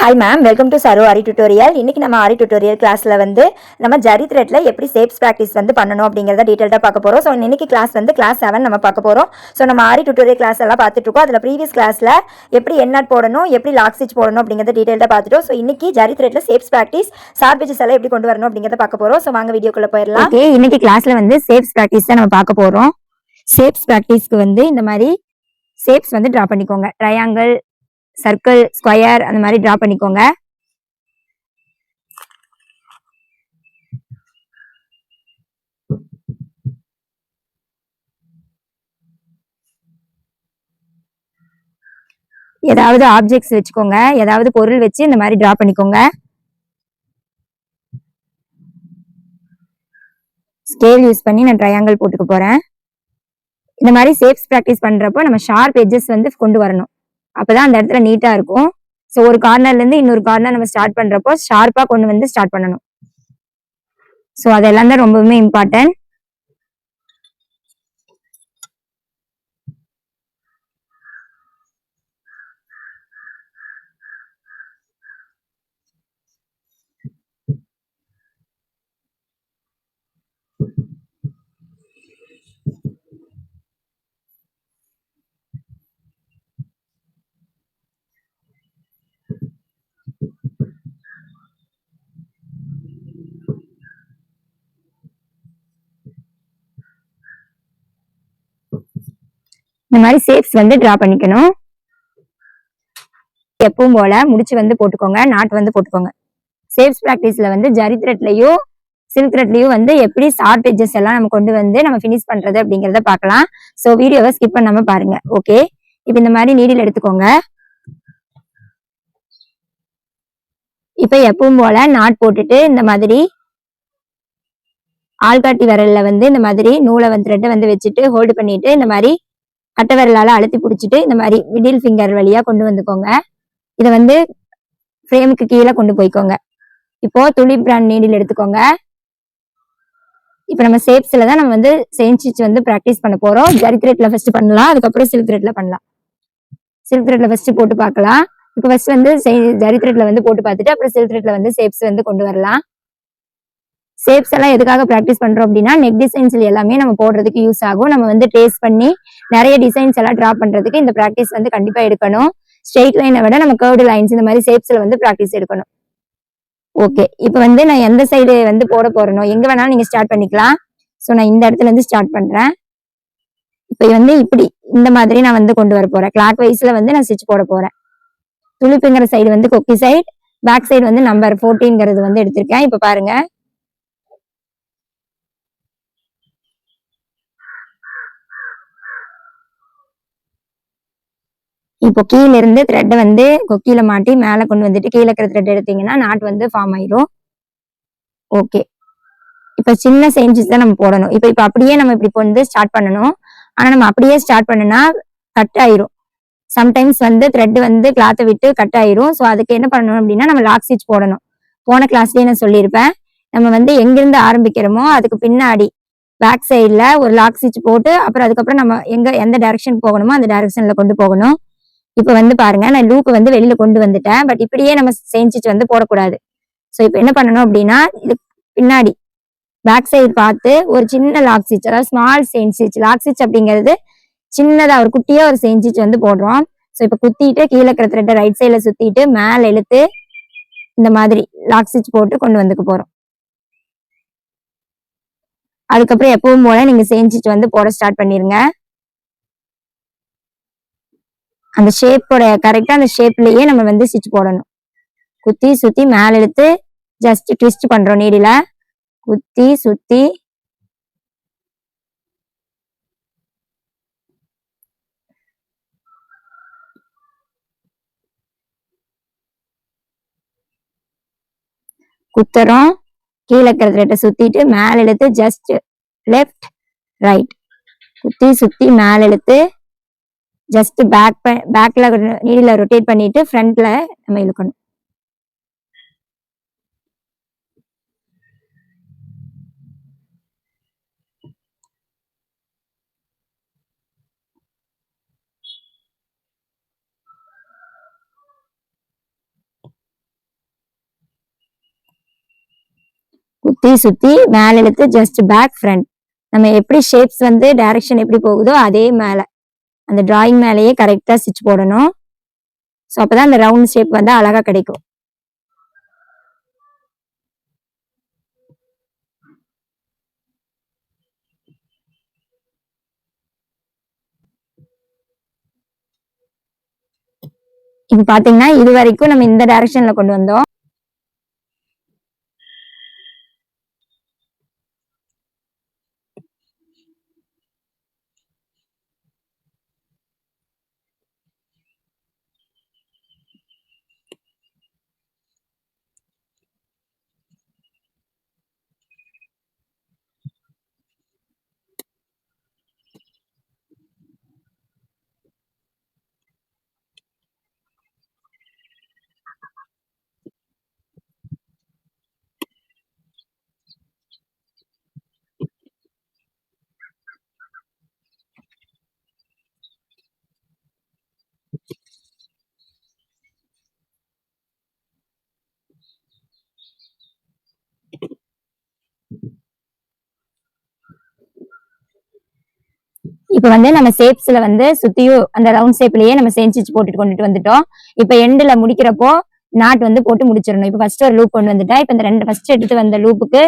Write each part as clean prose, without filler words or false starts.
Hi ma'am, welcome to Saro aari tutorial. இன்னைக்கு நம்ம ஆரி tutorial கிளாஸில் வந்து நம்ம ஜரி த்ரெட்ல எப்படி ஷேப்ஸ் ப்ராக்டிஸ் வந்து பண்ணணும் அப்படிங்கிறத டீட்டெயிலாக பார்க்க போகிறோம். ஸோ இன்னைக்கு கிளாஸ் வந்து கிளாஸ் 7 நம்ம பார்க்க போகிறோம். ஸோ நம்ம ஆரி டியூட்டோரியல் கிளாஸ் எல்லாம் பார்த்துட்டு இருக்கோம். அதில் ப்ரீவியஸ் கிளாஸில் எப்படி எண்ணாட் போடணும், எப்படி லாக் ஸ்டிச் போடணும் அப்படிங்கிறத டீட்டெயிலாக பார்த்துட்டோம். ஸோ இன்னைக்கு ஜரி த்ரெட்ல ஷேப்ஸ் ப்ராக்டிஸ் ஷார்ட் பேஜஸ் எல்லாம் எப்படி கொண்டு வரணும் அப்படிங்கிறத பார்க்க போகிறோம். ஸோ வாங்க வீடியோக்குள்ளே போயிடலாம். ஓகே, இன்னைக்கு கிளாஸில் வந்து ஷேப்ஸ் ப்ராக்டிஸ் தான் நம்ம பார்க்க போகிறோம். ஷேப்ஸ் ப்ராக்டிஸ்க்கு வந்து இந்த மாதிரி ஷேப்ஸ் வந்து ட்ரா பண்ணிக்கோங்க. ட்ரையாங்கிள், சர்க்கிள், ஸ்கொயர் அந்த மாதிரி ட்ரா பண்ணிக்கோங்க. ஏதாவது ஆப்ஜெக்ட்ஸ் வச்சுக்கோங்க, ஏதாவது பொருள் வச்சு இந்த மாதிரி டிரா பண்ணிக்கோங்க. ஸ்கேல் யூஸ் பண்ணி நான் ட்ரையாங்கிள் போட்டுக்க போறேன். இந்த மாதிரி ஷேப்ஸ் ப்ராக்டிஸ் பண்றப்போ நம்ம ஷார்ப் எட்ஜஸ் வந்து கொண்டு வரணும். அப்பதான் அந்த இடத்துல நீட்டா இருக்கும். ஸோ ஒரு கார்னர்ல இருந்து இன்னொரு கார்னர் நம்ம ஸ்டார்ட் பண்றப்போ ஷார்ப்பா கொண்டு வந்து ஸ்டார்ட் பண்ணணும். ஸோ அதெல்லாம் தான் ரொம்பவுமே இம்பார்ட்டன்ட். இந்த மாதிரி ஷேப்ஸ் வந்து டிரா பண்ணிக்கணும். எப்பவும் போல முடிச்சு வந்து போட்டுக்கோங்க, நாட் வந்து போட்டுக்கோங்க. ஷேப்ஸ் ப்ராக்டிஸ்ல வந்து ஜரி த்ரெட்லயும் சில்க் த்ரெட்லயும் வந்து எப்படி ஷார்ட் எட்ஜஸ் எல்லாம் நம்ம கொண்டு வந்து நம்ம ஃபினிஷ் பண்றது அப்படிங்கறத பார்க்கலாம். ஸோ வீடியோவை ஸ்கிப் பண்ணாம பாருங்க. ஓகே, இப்போ இந்த மாதிரி நீடில் எடுத்துக்கோங்க. இப்போ எப்பவும் போல நாட் போட்டுட்டு இந்த மாதிரி ஆள்காட்டி விரல்ல வந்து இந்த மாதிரி நூலை வந்து த்ரெட்டை வந்து வச்சுட்டு ஹோல்டு பண்ணிட்டு இந்த மாதிரி கட்டை விரலால அழுத்தி பிடிச்சிட்டு இந்த மாதிரி மிடில் ஃபிங்கர் வழியா கொண்டு வந்துக்கோங்க. இதை வந்து ஃப்ரேமுக்கு கீழே கொண்டு போய்க்கோங்க. இப்போ துளி பிராண்ட் நீடில் எடுத்துக்கோங்க. இப்போ நம்ம ஷேப்ஸ்ல தான் நம்ம வந்து செயின் ஸ்டிச் வந்து ப்ராக்டிஸ் பண்ண போறோம். ஜரி த்ரெட்ல ஃபர்ஸ்ட் பண்ணலாம், அதுக்கப்புறம் சில்க் த்ரெட்ல பண்ணலாம். சில்க் த்ரெட்ல ஃபர்ஸ்ட் போட்டு பார்க்கலாம். இப்போ ஃபர்ஸ்ட் வந்து ஜரி த்ரெட்ல வந்து போட்டு பார்த்துட்டு அப்புறம் சில்க் த்ரெட்ல வந்து ஷேப்ஸ் வந்து கொண்டு வரலாம். ஷேப்ஸ் எல்லாம் எதுக்காக ப்ராக்டிஸ் பண்றோம் அப்படின்னா நெக் டிசைன்ஸ் எல்லாமே நம்ம போடுறதுக்கு யூஸ் ஆகும். நம்ம வந்து டேஸ்ட் பண்ணி நிறைய டிசைன்ஸ் எல்லாம் டிரா பண்றதுக்கு இந்த ப்ராக்டிஸ் வந்து கண்டிப்பா எடுக்கணும். ஸ்ட்ரெயிட் லைனை விட நம்ம கர்வ்டு லைன்ஸ் இந்த மாதிரி ஷேப்ஸ்ல வந்து ப்ராக்டிஸ் எடுக்கணும். ஓகே, இப்போ வந்து நான் எந்த சைடு வந்து போட போறேனோ எங்க வேணாலும் நீங்க ஸ்டார்ட் பண்ணிக்கலாம். ஸோ நான் இந்த இடத்துல இருந்து ஸ்டார்ட் பண்றேன். இப்போ வந்து இப்படி இந்த மாதிரி நான் வந்து கொண்டு வர போறேன். கிளாக் வைஸ்ல வந்து நான் ஸ்டிச் போட போறேன். துளிப்புங்கிற சைடு வந்து கொக்கி சைடு, பேக் சைடு வந்து நம்பர் 14 வந்து எடுத்திருக்கேன். இப்போ பாருங்க, இப்போ கீழ இருந்து த்ரெட் வந்து கொக்கியில மாட்டி மேல கொண்டு வந்துட்டு கீழே இருக்கிற த்ரெட் எடுத்தீங்கன்னா நாட் வந்து ஃபார்ம் ஆயிரும். ஓகே, இப்ப சின்ன செயின்ஸ் தான் நம்ம போடணும். இப்ப அப்படியே நம்ம இப்படி வந்து ஸ்டார்ட் பண்ணணும். ஆனா நம்ம அப்படியே ஸ்டார்ட் பண்ணுனா கட் ஆயிரும். சம்டைம்ஸ் வந்து த்ரெட் வந்து கிளாத்தை விட்டு கட் ஆயிரும். ஸோ அதுக்கு என்ன பண்ணணும் அப்படின்னா நம்ம லாக் ஸ்டிச் போடணும். போன கிளாஸ்லயே நான் சொல்லியிருப்பேன். நம்ம வந்து எங்கிருந்து ஆரம்பிக்கிறோமோ அதுக்கு பின்னாடி பேக் சைட்ல ஒரு லாக் ஸ்டிச் போட்டு அப்புறம் அதுக்கப்புறம் நம்ம எந்த டைரக்ஷன் போகணுமோ அந்த டைரக்ஷன்ல கொண்டு போகணும். இப்ப வந்து பாருங்க, நான் லூப் வந்து வெளியில கொண்டு வந்துட்டேன். பட் இப்படியே நம்ம செயின் ஸ்டிச் வந்து போடக்கூடாது. ஸோ இப்போ என்ன பண்ணணும் அப்படின்னா இது பின்னாடி பேக் சைடு பார்த்து ஒரு சின்ன லாக் ஸ்டிச், அதாவது small chain stitch. Lock stitch அப்படிங்கிறது சின்னதா ஒரு குட்டியா ஒரு செயின் ஸ்டிச் வந்து போடுறோம். ஸோ இப்போ குத்திட்டு கீழே இருக்கிற த்ரெட்டை ரைட் சைட்ல சுத்திட்டு மேல இழுத்து இந்த மாதிரி லாக் ஸ்டிச் போட்டு கொண்டு வந்துக்க போறோம். அதுக்கப்புறம் எப்பவும் போல நீங்க செயின் ஸ்டிச் வந்து போட ஸ்டார்ட் பண்ணிருங்க. அந்த ஷேப்போட கரெக்டா அந்த ஷேப்லயே நம்ம வந்து ஸ்டிச் போடணும். குத்தி சுத்தி மேல இழுத்து ஜஸ்ட் ட்விஸ்ட் பண்றோம். நீடில குத்தி சுத்தி குத்துறோம். கீழே இருக்கிற த்ரெட்டை சுத்திட்டு மேல இழுத்து ஜஸ்ட் லெஃப்ட் ரைட் குத்தி சுத்தி மேல இழுத்து ஜஸ்ட் பேக்ல நீடில ரொட்டேட் பண்ணிட்டு ஃப்ரண்ட்ல நம்ம இழுக்கணும். குத்தி சுத்தி மேல இழுத்து ஜஸ்ட் பேக் ஃப்ரண்ட். நம்ம எப்படி ஷேப்ஸ் வந்து டைரக்ஷன் எப்படி போகுதோ அதே மேல அந்த டிராயிங் மேலேயே கரெக்டா ஸ்டிச் போடணும். ஸோ அப்பதான் அந்த ரவுண்ட் ஷேப் வந்து அழகா கிடைக்கும். இப்ப பாத்தீங்கன்னா இது வரைக்கும் நம்ம இந்த டைரக்ஷன்ல கொண்டு வந்தோம். இப்ப வந்து நம்ம ஷேப்ஸ்ல வந்து சுத்தியும் அந்த ரவுண்ட் ஷேப்லயே நம்ம செஞ்சு போட்டுட்டு கொண்டுட்டு வந்துட்டோம். இப்ப எண்டுல முடிக்கிறப்போ நாட் வந்து போட்டு முடிச்சிடணும். இப்ப ஃபர்ஸ்ட் ஒரு லூப் கொண்டு வந்துட்டா இப்ப இந்த ரெண்டு ஃபர்ஸ்ட் எடுத்து வந்த லூப்புக்கு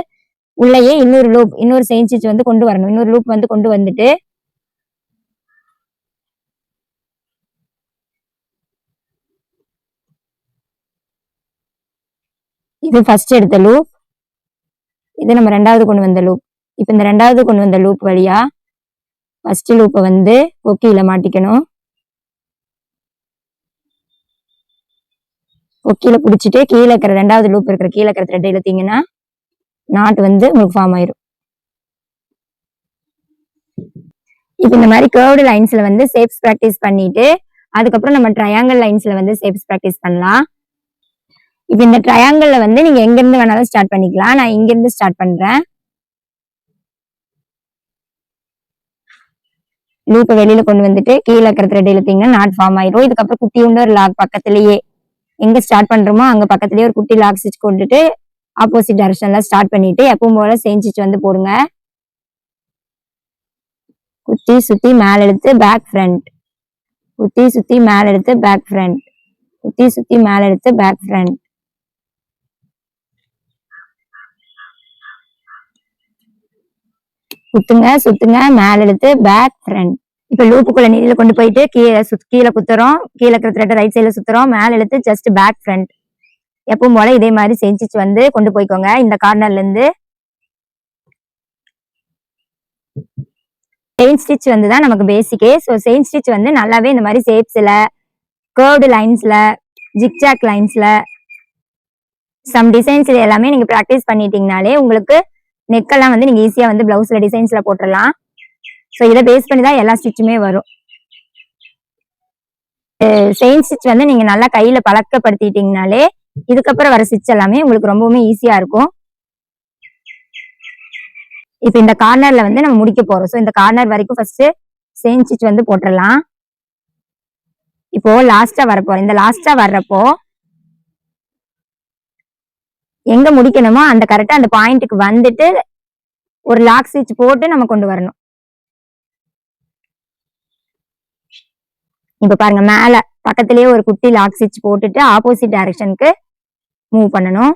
உள்ளேயே இன்னொரு லூப் இன்னொரு செயின் ஸ்டிச் வந்து கொண்டு வரணும். இன்னொரு லூப் வந்து கொண்டு வந்துட்டு இது ஃபர்ஸ்ட் எடுத்த லூப், இது நம்ம ரெண்டாவது கொண்டு வந்த லூப். இப்ப இந்த ரெண்டாவது கொண்டு வந்த லூப் வழியா ஃபர்ஸ்ட் லூப்பை வந்து கொக்கியில மாட்டிக்கணும். கொக்கியில பிடிச்சிட்டு கீழே இருக்கிற ரெண்டாவது லூப் இருக்கிற கீழே இருக்கிற த்ரெட் இழுத்தீங்கன்னா நாட் வந்து உங்களுக்கு ஃபார்ம் ஆயிரும். இப்ப இந்த மாதிரி கர்வ்டு லைன்ஸ்ல வந்து ஷேப்ஸ் ப்ராக்டிஸ் பண்ணிட்டு அதுக்கப்புறம் நம்ம ட்ரையாங்கிள் லைன்ஸ்ல வந்து ஷேப்ஸ் ப்ராக்டிஸ் பண்ணலாம். இப்ப இந்த ட்ரையாங்கிள்ல வந்து நீங்க எங்க இருந்து வேணாலும் ஸ்டார்ட் பண்ணிக்கலாம். நான் இங்க இருந்து ஸ்டார்ட் பண்றேன். லூப்பை வெளியில கொண்டு வந்துட்டு கீழே இருக்கிற த்ரெட் இழுத்தீங்கன்னா நாட் ஃபார்ம் ஆயிரும். இதுக்கப்புறம் குட்டி இன்னொரு லாக் பக்கத்திலேயே எங்க ஸ்டார்ட் பண்றோமோ அங்க பக்கத்துலயே ஒரு குட்டி லாக் ஸ்டிச் கொண்டுட்டு ஆப்போசிட் டைரக்ஷன்ல ஸ்டார்ட் பண்ணிட்டு எப்பவும் போல செயின் ஸ்டிச் வந்து போடுங்க. குத்தி சுத்தி மேல எடுத்து பேக் ஃப்ரண்ட், குத்தி சுத்தி மேல எடுத்து பேக் ஃப்ரண்ட், குத்தி சுத்தி மேல எடுத்து பேக் ஃப்ரண்ட். குத்துங்க சுத்துங்க மேல எடுத்து பேக் ஃப்ரண்ட். இப்ப லூப்புக்குள்ள நீல கொண்டு போயிட்டு கீழே குத்துறோம். கீழே இருக்கிற த்ரெட் ரைட் சைட்ல சுத்துறோம். மேல எடுத்து ஜஸ்ட் பேக் ஃப்ரண்ட். எப்பவும் போல இதே மாதிரி செயின் ஸ்டிச் வந்து கொண்டு போய்க்கோங்க. இந்த கார்னர்ல இருந்து செயின் ஸ்டிச் வந்து தான் நமக்கு பேசிக்கே. ஸோ செயின் ஸ்டிச் வந்து நல்லாவே இந்த மாதிரி ஷேப்ஸ்ல கர்வ்டு லைன்ஸ்ல ஜிக்ஜாக் லைன்ஸ்ல சம் டிசைன்ஸ் இது எல்லாமே நீங்க ப்ராக்டிஸ் பண்ணிட்டீங்கனாலே உங்களுக்கு நெக்கெல்லாம் வந்து நீங்க ஈஸியா வந்து பிளவுஸ்ல டிசைன்ஸ்ல போட்டுடலாம். ஸோ இதை பேஸ் பண்ணி தான் எல்லா ஸ்டிச்சுமே வரும். செயின் ஸ்டிச் வந்து நீங்க நல்லா கையில பழக்கப்படுத்திட்டீங்கனாலே இதுக்கப்புறம் வர ஸ்டிச் எல்லாமே உங்களுக்கு ரொம்பவுமே ஈஸியா இருக்கும். இப்ப இந்த கார்னர்ல வந்து நம்ம முடிக்க போறோம். ஸோ இந்த கார்னர் வரைக்கும் ஃபர்ஸ்ட் செயின் ஸ்டிச் வந்து போட்டுடலாம். இப்போ லாஸ்டா வரப்போறோம். இந்த லாஸ்டா வர்றப்போ எங்க முடிக்கணுமோ அந்த கரெக்டா அந்த பாயிண்ட்டுக்கு வந்துட்டு ஒரு லாக் ஸ்டிச் போட்டு நம்ம கொண்டு வரணும். இப்ப பாருங்க மேல பக்கத்திலேயே ஒரு குட்டி லாக் ஸ்டிச் போட்டுட்டு ஆப்போசிட் டைரக்ஷனுக்கு மூவ் பண்ணணும்.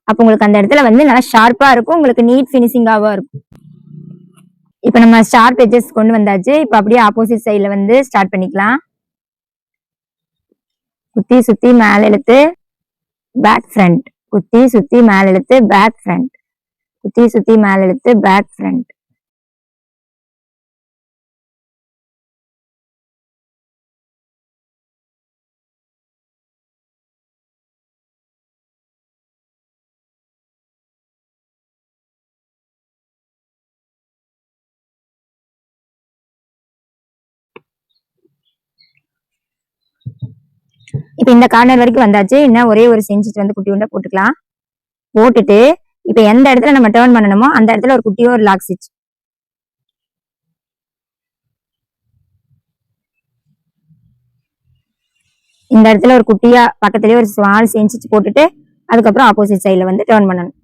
அப்ப உங்களுக்கு அந்த இடத்துல வந்து நல்லா ஷார்ப்பா இருக்கும். உங்களுக்கு நீட் ஃபினிஷிங்காவும் இருக்கும். இப்ப நம்ம ஷார்ப் எட்ஜஸ் கொண்டு வந்தாச்சு. இப்ப அப்படியே ஆப்போசிட் சைட்ல வந்து ஸ்டார்ட் பண்ணிக்கலாம். குத்தி சுத்தி மேல இழுத்து பேக் ஃப்ரண்ட், குத்தி சுத்தி மேல இழுத்து பேக் ஃப்ரண்ட், குத்தி சுத்தி மேல இழுத்து பேக் ஃப்ரண்ட். இப்ப இந்த கார்னர் வரைக்கும் வந்தாச்சு. இன்னும் ஒரே ஒரு செயின் ஸ்டிச் வந்து குட்டி உண்டா போட்டுக்கலாம். போட்டுட்டு இப்ப எந்த இடத்துல நம்ம டர்ன் பண்ணணுமோ அந்த இடத்துல ஒரு குட்டியோ ஒரு லாக் ஸ்டிச். இந்த இடத்துல ஒரு குட்டியா பக்கத்துலயே ஒரு ஸ்மால் செயின் ஸ்டிச் போட்டுட்டு அதுக்கப்புறம் ஆப்போசிட் சைட்ல வந்து டர்ன் பண்ணணும்.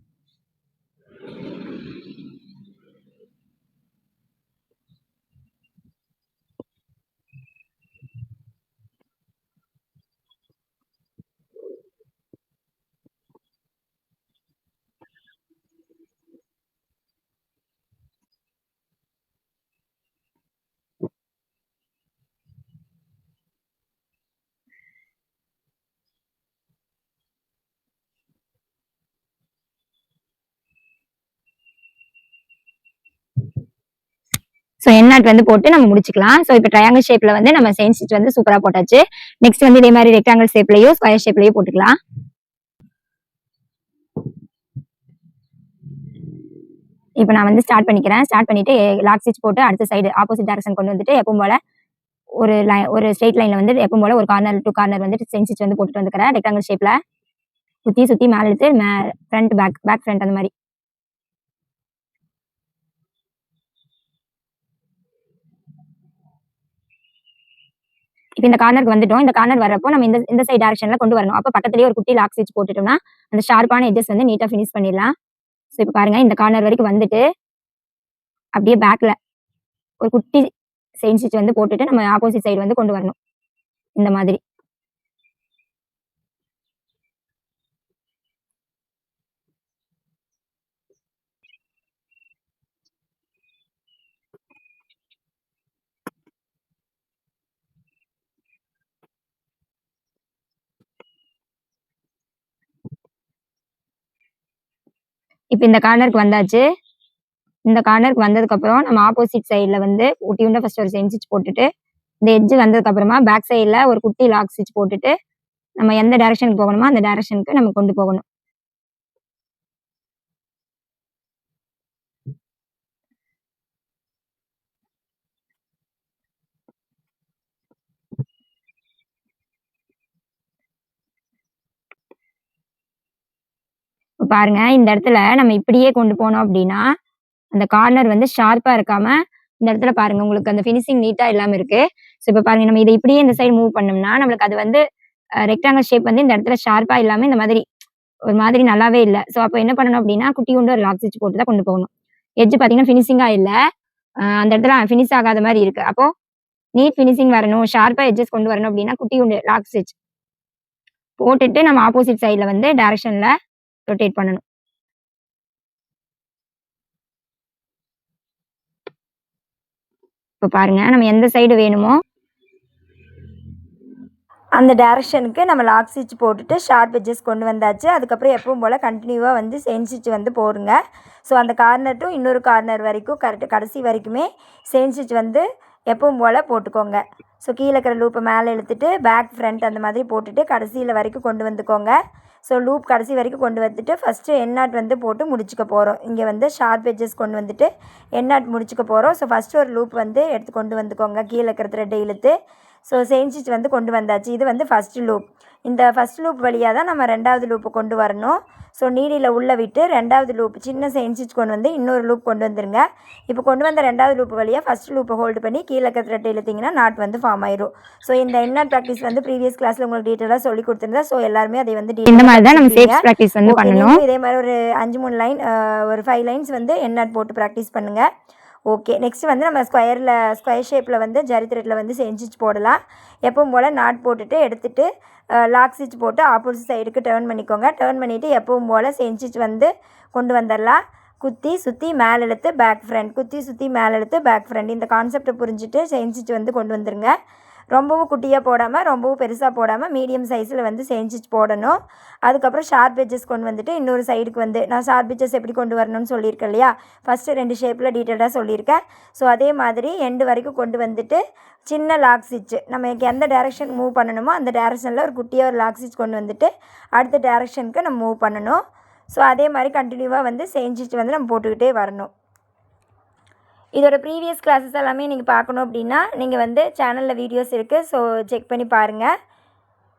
ஸோ என் நாட் வந்து போட்டு நம்ம முடிச்சுக்கலாம். ஸோ இப்போ ட்ரையாங்கிள் ஷேப்ல வந்து நம்ம செயின் ஸ்டிச் வந்து சூப்பரா போட்டாச்சு. நெக்ஸ்ட் வந்து இதே மாதிரி ரெக்டாங்கிள் ஷேப்லயோ ஸ்கொயர் ஷேப்லயோ போட்டுக்கலாம். இப்போ நான் வந்து ஸ்டார்ட் பண்ணிக்கிறேன். ஸ்டார்ட் பண்ணிட்டு லாக் ஸ்டிச் போட்டு அடுத்த சைடு ஆப்போசிட் டைரக்ஷன் கொண்டு வந்துட்டு எப்பவும் போல ஒரு ஸ்ட்ரெயிட் லைன்ல வந்து எப்பவும் போல ஒரு கார்னர் டு கார்னர் வந்து செயின் ஸ்டிச் வந்து போட்டுட்டு வந்துக்கிறேன். ரெக்டாங்கிள் ஷேப்ல சுத்தி மேல இழுத்து ஃப்ரண்ட் பேக் ஃப்ரண்ட் அந்த மாதிரி. இப்போ இந்த கார்னருக்கு வந்துட்டோம். இந்த கார்னர் வரப்போ நம்ம இந்த சைடு டைரக்ஷன்ல கொண்டு வரணும். அப்போ பக்கத்துலயே ஒரு குட்டி லாக் ஸ்டிச் போட்டுட்டோம்னா அந்த ஷார்ப்பான எட்ஜஸ் வந்து நீட்டா ஃபினிஷ் பண்ணிடலாம். ஸோ இப்போ பாருங்க இந்த கார்னர் வரைக்கும் வந்துட்டு அப்படியே பேக்ல ஒரு குட்டி செயின் ஸ்டிச் வந்து போட்டுட்டு நம்ம ஆப்போசிட் சைடு வந்து கொண்டு வரணும் இந்த மாதிரி. இப்போ இந்த கார்னருக்கு வந்தாச்சு. இந்த கார்னருக்கு வந்ததுக்கு அப்புறம் நம்ம ஆப்போசிட் சைடுல வந்து குட்டியுண்ட ஃபர்ஸ்ட் ஒரு செயின் ஸ்டிச் போட்டுட்டு இந்த எட்ஜ் வந்ததுக்கு அப்புறமா பேக் சைடுல ஒரு குட்டி லாக் ஸ்டிச் போட்டுட்டு நம்ம எந்த டைரக்ஷனுக்கு போகணுமோ அந்த டைரக்ஷனுக்கு நம்ம கொண்டு போகணும். இப்போ பாருங்க இந்த இடத்துல நம்ம இப்படியே கொண்டு போனோம் அப்படின்னா அந்த கார்னர் வந்து ஷார்ப்பா இருக்காம இந்த இடத்துல பாருங்க உங்களுக்கு அந்த ஃபினிஷிங் நீட்டா இல்லாம இருக்கு. ஸோ இப்போ பாருங்க நம்ம இதை இப்படியே இந்த சைடு மூவ் பண்ணோம்னா நம்மளுக்கு அது வந்து ரெக்டாங்கிள் ஷேப் வந்து இந்த இடத்துல ஷார்ப்பா இல்லாம இந்த மாதிரி ஒரு மாதிரி நல்லாவே இல்லை. ஸோ அப்போ என்ன பண்ணணும் அப்படின்னா குட்டி கொண்டு ஒரு லாக் ஸ்டிச் போட்டு தான் கொண்டு போகணும். எட்ஜ் பார்த்தீங்கன்னா ஃபினிஷிங்கா இல்லை, அந்த இடத்துல ஃபினிஷ் ஆகாத மாதிரி இருக்கு. அப்போ நீட் ஃபினிஷிங் வரணும், ஷார்ப்பா எட்ஜஸ் கொண்டு வரணும் அப்படின்னா குட்டி கொண்டு லாக் ஸ்டிச் போட்டுட்டு நம்ம ஆப்போசிட் சைட்ல வந்து டைரக்ஷன்ல ரொட்டேட் பண்ணணும். இப்போ பாருங்க நம்ம எந்த சைடு வேணுமோ அந்த டைரக்ஷனுக்கு நம்ம லாக் ஸ்டிச் போட்டுட்டு ஷார்ப் எட்ஜஸ் கொண்டு வந்தாச்சு. அதுக்கப்புறம் எப்பவும் போல் கண்டினியூவாக வந்து செயின் ஸ்டிச் வந்து போடுங்க. ஸோ அந்த கார்னர் டு இன்னொரு கார்னர் வரைக்கும் கடைசி வரைக்குமே செயின் ஸ்டிச் வந்து எப்பவும் போல் போட்டுக்கோங்க. ஸோ கீழே இருக்கிற லூப்பை மேலே இழுத்துட்டு பேக் ஃப்ரண்ட் அந்த மாதிரி போட்டுட்டு கடைசியில் வரைக்கும் கொண்டு வந்துக்கோங்க. ஸோ லூப் கடைசி வரைக்கும் கொண்டு வந்துட்டு ஃபஸ்ட்டு என் நாட் வந்து போட்டு முடிச்சுக்க போகிறோம். இங்கே வந்து ஷார்ப் எட்ஜஸ் கொண்டு வந்துட்டு என் நாட் முடிச்சுக்க போகிறோம். ஸோ ஃபஸ்ட்டு ஒரு லூப் வந்து எடுத்து கொண்டு வந்துக்கோங்க, கீழே இருக்கிற த்ரெட்டை இழுத்து. ஸோ செயின் ஸ்டிச் வந்து கொண்டு வந்தாச்சு. இது வந்து ஃபஸ்ட்டு லூப். இந்த ஃபஸ்ட் லூப் வழியாக தான் நம்ம ரெண்டாவது லூப்பை கொண்டு வரணும். ஸோ நீடியில் உள்ளே விட்டு ரெண்டாவது லூப் சின்ன செயின் ஸ்டிச் கொண்டு வந்து இன்னொரு லூப் கொண்டு வந்துருங்க. இப்போ கொண்டு வந்த ரெண்டாவது லூப் வழியாக ஃபஸ்ட் லூப்பை ஹோல்டு பண்ணி கீழே இருக்கிற த்ரெட்டை இழுத்திங்கன்னா நாட் வந்து ஃபார்ம் ஆயிரும். ஸோ இந்த என் நாட் ப்ராக்டிஸ் வந்து ப்ரீவியஸ் கிளாஸில் உங்களுக்கு டீட்டெயிலாக சொல்லி கொடுத்துருந்தா. ஸோ எல்லாருமே அதை வந்து இந்த மாதிரி தான் நம்ம சேஃப் ப்ராக்டிஸ் வந்து பண்ணணும். இதே மாதிரி ஒரு 5-3 லைன் ஒரு 5 லைன்ஸ் வந்து என் நாட் போட்டு ப்ராக்டிஸ் பண்ணுங்கள். ஓகே, நெக்ஸ்ட் வந்து நம்ம ஸ்கொயர் ஷேப்பில் வந்து ஜரி த்ரெட்டில் வந்து செயின் ஸ்டிச் போடலாம். எப்பவும் போல் நாட் போட்டுட்டு எடுத்துகிட்டு லாக் ஸ்டிச் போட்டு ஆப்போசிட் சைடுக்கு டேர்ன் பண்ணிக்கோங்க. டேர்ன் பண்ணிவிட்டு எப்பவும் போல் செயின் ஸ்டிச் வந்து கொண்டு வந்துடலாம். குத்தி சுற்றி மேலே இழுத்து பேக் ஃப்ரண்ட், குத்தி சுற்றி மேலே இழுத்து பேக் ஃப்ரண்ட். இந்த கான்செப்டை புரிஞ்சுட்டு செயின் ஸ்டிச் வந்து கொண்டு வந்துருங்க. ரொம்பவும் குட்டியாக போடாமல் ரொம்பவும் பெருசாக போடாமல் மீடியம் சைஸில் வந்து செயின் ஸ்டிச் போடணும். அதுக்கப்புறம் ஷார்ப் எட்ஜஸ் கொண்டு வந்துட்டு இன்னொரு சைடுக்கு வந்து நான் ஷார்ப் எட்ஜஸ் எப்படி கொண்டு வரணும்னு சொல்லியிருக்கேன் இல்லையா, ஃபஸ்ட்டு 2 ஷேப்பில் டீட்டெயிலாக சொல்லியிருக்கேன். ஸோ அதே மாதிரி எண்டு வரைக்கும் கொண்டு வந்துட்டு சின்ன லாக் ஸ்டிச் நம்ம எந்த டைரக்ஷன் மூவ் பண்ணணுமோ அந்த டைரக்ஷனில் ஒரு குட்டியாக ஒரு லாக் ஸ்டிச் கொண்டு வந்துட்டு அடுத்த டைரக்ஷனுக்கு நம்ம மூவ் பண்ணணும். ஸோ அதே மாதிரி கண்டினியூவாக வந்து செயின் ஸ்டிச் வந்து நம்ம போட்டுக்கிட்டே வரணும். இதோட ப்ரீவியஸ் கிளாஸஸ் எல்லாமே நீங்கள் பார்க்கணும் அப்படின்னா நீங்கள் வந்து சேனலில் வீடியோஸ் இருக்குது. ஸோ செக் பண்ணி பாருங்கள்.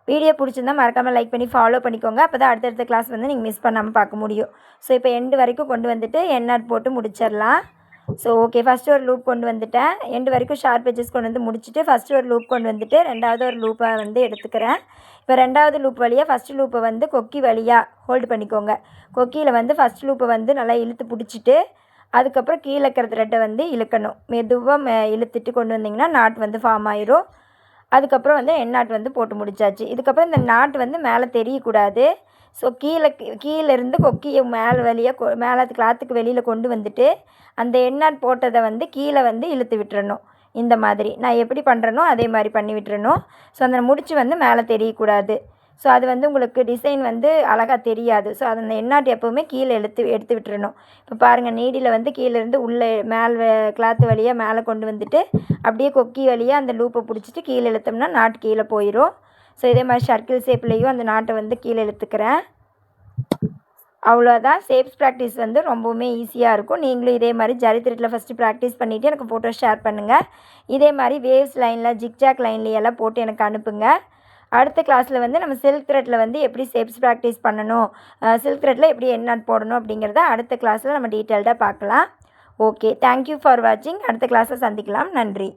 வீடியோ பிடிச்சிருந்தா மறக்காமல் லைக் பண்ணி ஃபாலோ பண்ணிக்கோங்க. அப்போ தான் அடுத்தடுத்த கிளாஸ் வந்து நீங்கள் மிஸ் பண்ணாமல் பார்க்க முடியும். ஸோ இப்போ எண்டு வரைக்கும் கொண்டு வந்துட்டு என் நாட் போட்டு முடிச்சிடலாம். ஸோ ஓகே, ஃபஸ்ட்டு ஒரு லூப் கொண்டு வந்துட்டேன். எண்டு வரைக்கும் ஷார்ப் எட்ஜஸ் கொண்டு வந்து முடிச்சுட்டு ஃபஸ்ட்டு ஒரு லூப் கொண்டு வந்துட்டு ரெண்டாவது ஒரு லூப்பை வந்து எடுத்துக்கிறேன். இப்போ ரெண்டாவது லூப் வழியாக ஃபஸ்ட்டு லூப்பை வந்து கொக்கி வழியாக ஹோல்டு பண்ணிக்கோங்க. கொக்கியில் வந்து ஃபஸ்ட் லூப்பை வந்து நல்லா இழுத்து பிடிச்சிட்டு அதுக்கப்புறம் கீழே இருக்கிற த்ரெட்டை வந்து இழுக்கணும். மெதுவாக இழுத்துட்டு கொண்டு வந்திங்கன்னா நாட் வந்து ஃபார்ம் ஆயிரும். அதுக்கப்புறம் வந்து என் நாட் வந்து போட்டு முடிச்சாச்சு. இதுக்கப்புறம் இந்த நாட் வந்து மேலே தெரியக்கூடாது. ஸோ கீழேருந்து கொக்கியை மேலே கிளாத்துக்கு வெளியில் கொண்டு வந்துட்டு அந்த என் நாட் போட்டதை வந்து கீழே வந்து இழுத்து விட்டுறணும். இந்த மாதிரி நான் எப்படி பண்ணுறேனோ அதே மாதிரி பண்ணி விட்டுறணும். ஸோ அந்த முடிச்சு வந்து மேலே தெரியக்கூடாது. ஸோ அது வந்து உங்களுக்கு டிசைன் வந்து அழகாக தெரியாது. ஸோ அந்த எண்ணாட் எப்போவுமே கீழே எடுத்து விட்டுறணும். இப்போ பாருங்கள், நீடியில் வந்து கீழேருந்து உள்ளே மேலே கிளாத்து வழியாக மேலே கொண்டு வந்துட்டு அப்படியே கொக்கி வழியாக அந்த லூப்பை பிடிச்சிட்டு கீழே இழுத்தோம்னா நாட் கீழே போயிடும். ஸோ இதே மாதிரி சர்க்கிள் ஷேப்லேயும் அந்த நாட்டை வந்து கீழே இழுத்துக்கிறேன். அவ்வளோதான். ஷேப்ஸ் ப்ராக்டிஸ் வந்து ரொம்பவுமே ஈஸியாக இருக்கும். நீங்களும் இதே மாதிரி ஜரி த்ரெட்டில் ஃபஸ்ட்டு ப்ராக்டிஸ் பண்ணிவிட்டு எனக்கு ஃபோட்டோ ஷேர் பண்ணுங்கள். இதே மாதிரி வேவ்ஸ் லைனில் ஜிக்ஜாக் லைன்லையெல்லாம் போட்டு எனக்கு அனுப்புங்க. அடுத்த கிளாஸில் வந்து நம்ம சில்க் த்ரெட்டில் வந்து எப்படி ஷேப்ஸ் ப்ராக்டிஸ் பண்ணணும், சில்க் த்ரெட்டில் எப்படி எண்ணாட் போடணும் அப்படிங்கிறத அடுத்த கிளாஸில் நம்ம டீட்டெயில்டாக பார்க்கலாம். ஓகே, தேங்க்யூ ஃபார் வாட்சிங். அடுத்த கிளாஸில் சந்திக்கலாம். நன்றி.